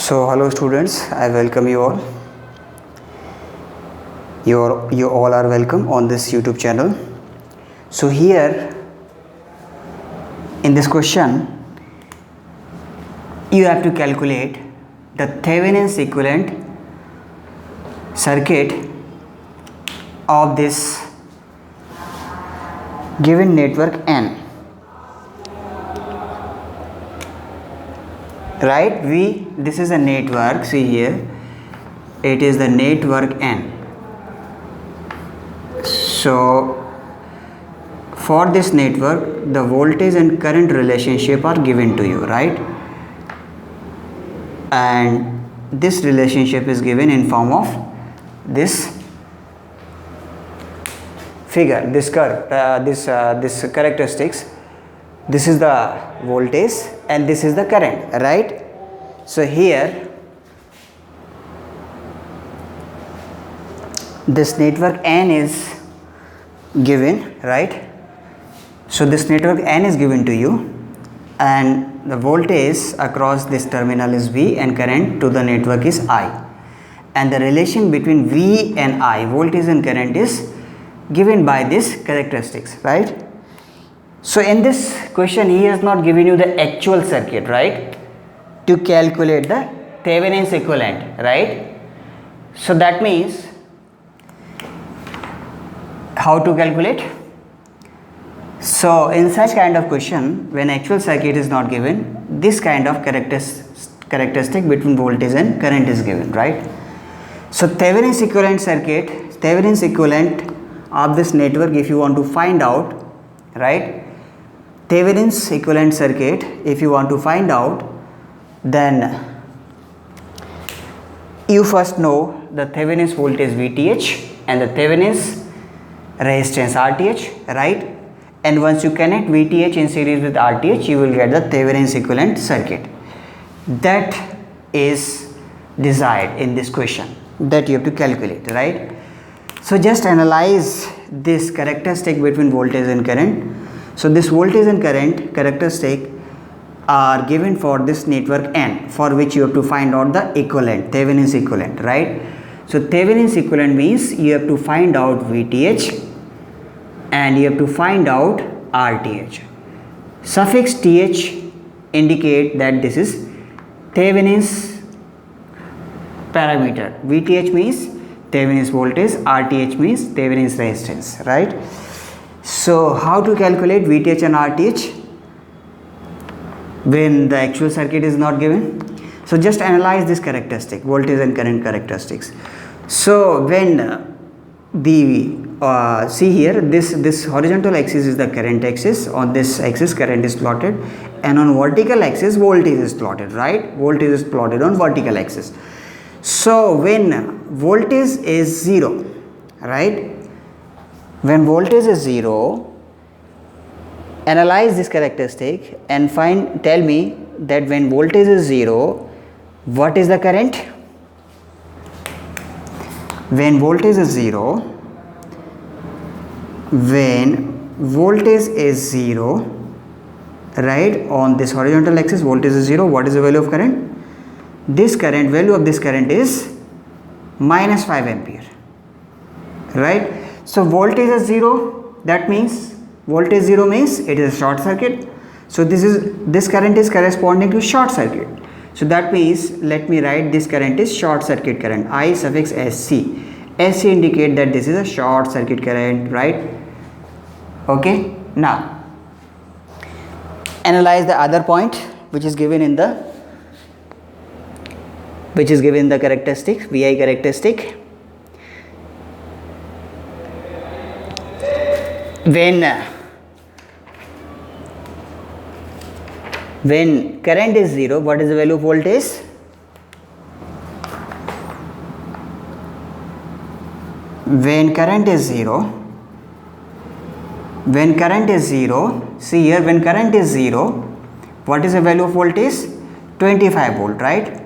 So hello students, I welcome you all. You all are welcome on this YouTube channel. So here in this question you have to calculate the Thevenin's equivalent circuit of this given network N. Right, this is a network. See here, it is the network N. So for this network the voltage and current relationship are given to you, right? And this relationship is given in form of this figure, this curve, this characteristics. This is the voltage and this is the current, right? So here this network N is given, right? So this network N is given to you and the voltage across this terminal is V and current to the network is I, and the relation between V and I, voltage and current, is given by this characteristics, right? So in this question he has not given you the actual circuit, right, to calculate the Thevenin's equivalent, right? So that means how to calculate? So in such kind of question, when actual circuit is not given, this kind of characteristic between voltage and current is given, right? So Thevenin's equivalent circuit, Thevenin's equivalent of this network, if you want to find out, right, Thevenin's equivalent circuit, if you want to find out, then you first know the Thevenin's voltage VTh and the Thevenin's resistance RTh, right? And once you connect VTh in series with RTh, you will get the Thevenin's equivalent circuit. That is desired in this question, that you have to calculate, right? So just analyze this characteristic between voltage and current. So this voltage and current characteristic are given for this network N, for which you have to find out the equivalent, Thevenin's equivalent, right? So Thevenin's equivalent means you have to find out VTh and you have to find out RTh. Suffix th indicate that this is Thevenin's parameter. VTh means Thevenin's voltage, RTh means Thevenin's resistance, right? So how to calculate VTh and RTh when the actual circuit is not given? So just analyze this characteristic, voltage and current characteristics. So when see here, this horizontal axis is the current axis, on this axis current is plotted, and on vertical axis voltage is plotted, right? Voltage is plotted on vertical axis. So when voltage is 0, right, when voltage is 0, analyze this characteristic and tell me that when voltage is 0, what is the current? When voltage is 0, right, on this horizontal axis voltage is 0, what is the value of current? This current, value of this current is minus 5 ampere, right? So voltage is 0, that means voltage 0 means it is a short circuit. So this current is corresponding to short circuit. So that means let me write this current is short circuit current, I suffix SC. SC indicate that this is a short circuit current, right? Okay, now analyze the other point which is given in the characteristic, VI characteristic. When current is 0, what is the value of voltage? When current is 0, see here, when current is 0, what is the value of voltage? 25 volt, right?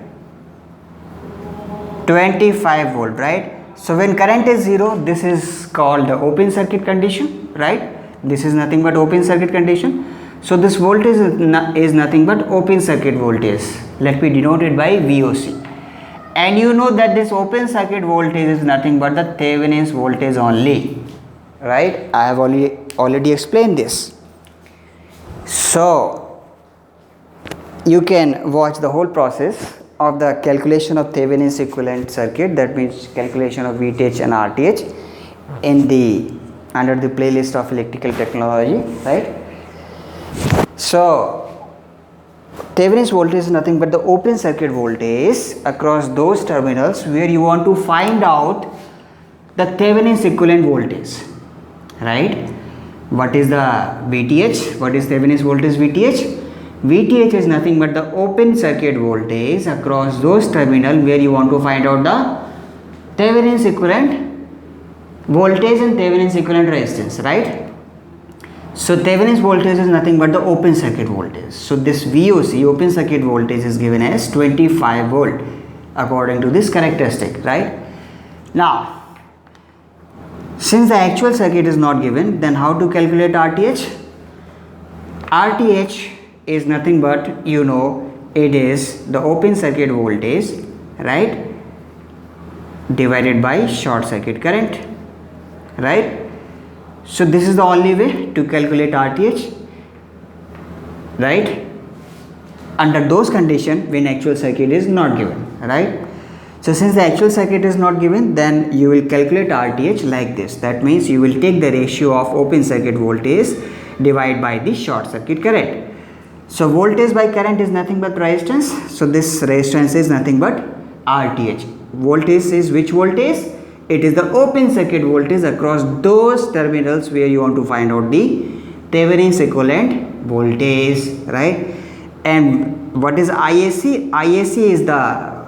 25 volt, right? So when current is 0, this is called the open circuit condition, right? This is nothing but open circuit condition. So this voltage is nothing but open circuit voltage. Let me denote it by VOC. And you know that this open circuit voltage is nothing but the Thevenin's voltage only, right? I have already explained this. So you can watch the whole process of the calculation of Thevenin's equivalent circuit, that means calculation of VTH and RTH, in under the playlist of electrical technology, right? So Thevenin's voltage is nothing but the open circuit voltage across those terminals where you want to find out the Thevenin's equivalent voltage, right? What is the VTH? What is Thevenin's voltage VTH? VTH is nothing but the open circuit voltage across those terminals where you want to find out the Thevenin's equivalent voltage and Thevenin's equivalent resistance, right? So Thevenin's voltage is nothing but the open circuit voltage. So this VOC, open circuit voltage, is given as 25 volt according to this characteristic, right? Now, since the actual circuit is not given, then how to calculate RTH? RTH is nothing but, you know, it is the open circuit voltage, right, divided by short circuit current, right? So this is the only way to calculate RTH, right, under those conditions when actual circuit is not given, right? So since the actual circuit is not given, then you will calculate RTH like this. That means you will take the ratio of open circuit voltage divided by the short circuit current. So voltage by current is nothing but resistance. So this resistance is nothing but RTH. Voltage is which voltage? It is the open circuit voltage across those terminals where you want to find out the Thevenin's equivalent voltage, right? And what is ISC? ISC is the,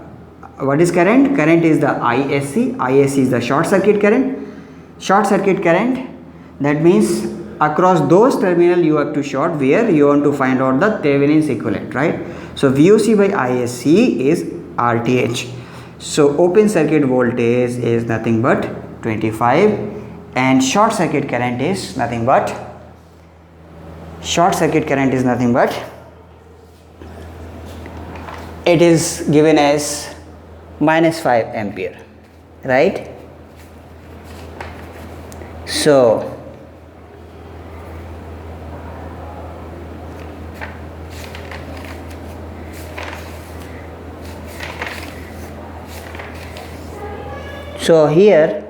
what is current? Current is the ISC. ISC is the short circuit current. Short circuit current, that means across those terminals you have to short where you want to find out the Thevenin's equivalent, right? So VOC by ISC is RTH. So open circuit voltage is nothing but 25 and short circuit current is nothing but it is given as minus 5 ampere, right? So here,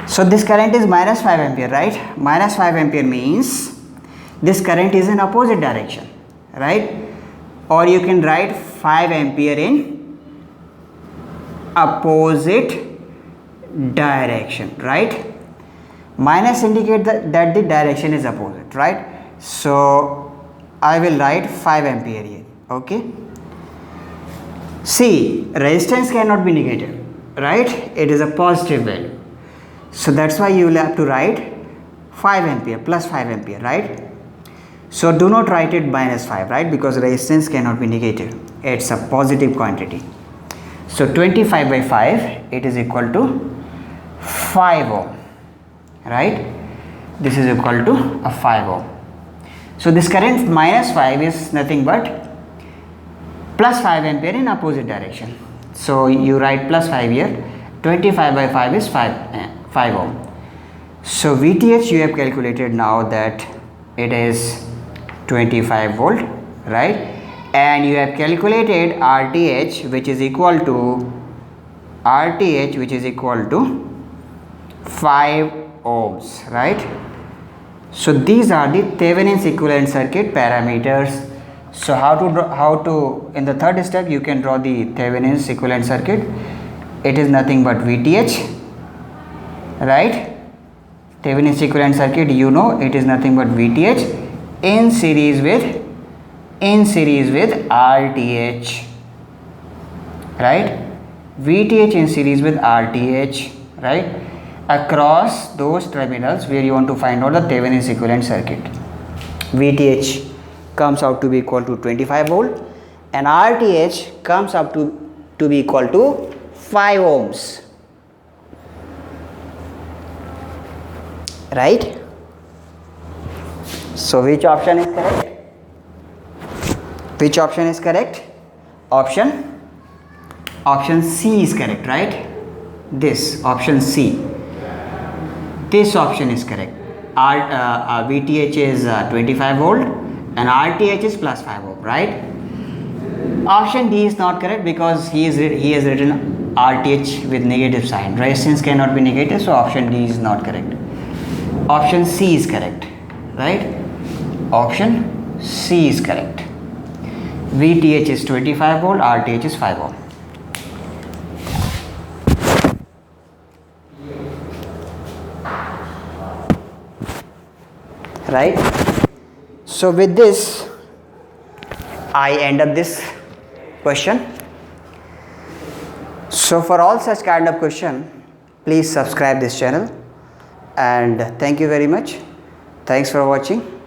so this current is minus 5 ampere, right? Minus 5 ampere means this current is in opposite direction, right? Or you can write 5 ampere in opposite direction, right? Minus indicate that the direction is opposite, right? So I will write 5 ampere here, okay? See, resistance cannot be negative, right? It is a positive value. So that's why you will have to write 5 ampere plus 5 ampere, right? So do not write it minus 5, right? Because resistance cannot be negative. It's a positive quantity. So 25 by 5, it is equal to 5 ohm, right? This is equal to a 5 ohm. So this current minus 5 is nothing but plus 5 ampere in opposite direction. So you write plus 5 here. 25 by 5 is 5 ohm. So VTH you have calculated now that it is 25 volt, right? And you have calculated RTH which is equal to 5 ohms, right? So these are the Thevenin's equivalent circuit parameters. So how to in the third step you can draw the Thevenin's equivalent circuit. It is nothing but VTH, right? Thevenin's equivalent circuit, you know, it is nothing but VTH in series with RTH, right? VTH in series with RTH, right? Across those terminals where you want to find out the Thevenin's equivalent circuit. VTH comes out to be equal to 25 volt and RTH comes up to be equal to 5 ohms. right? So which option is correct? Which option is correct? Option C is correct, right? This option C. This option is correct. VTH is 25 volt and RTH is plus 5 ohm, right? Option D is not correct because he has written RTH with negative sign. Resistance cannot be negative, so option D is not correct. Option C is correct, right? Option C is correct. VTH is 25 volt, RTH is 5 ohm. Right? So with this, I end up this question. So for all such kind of question, please subscribe this channel, and thank you very much. Thanks for watching.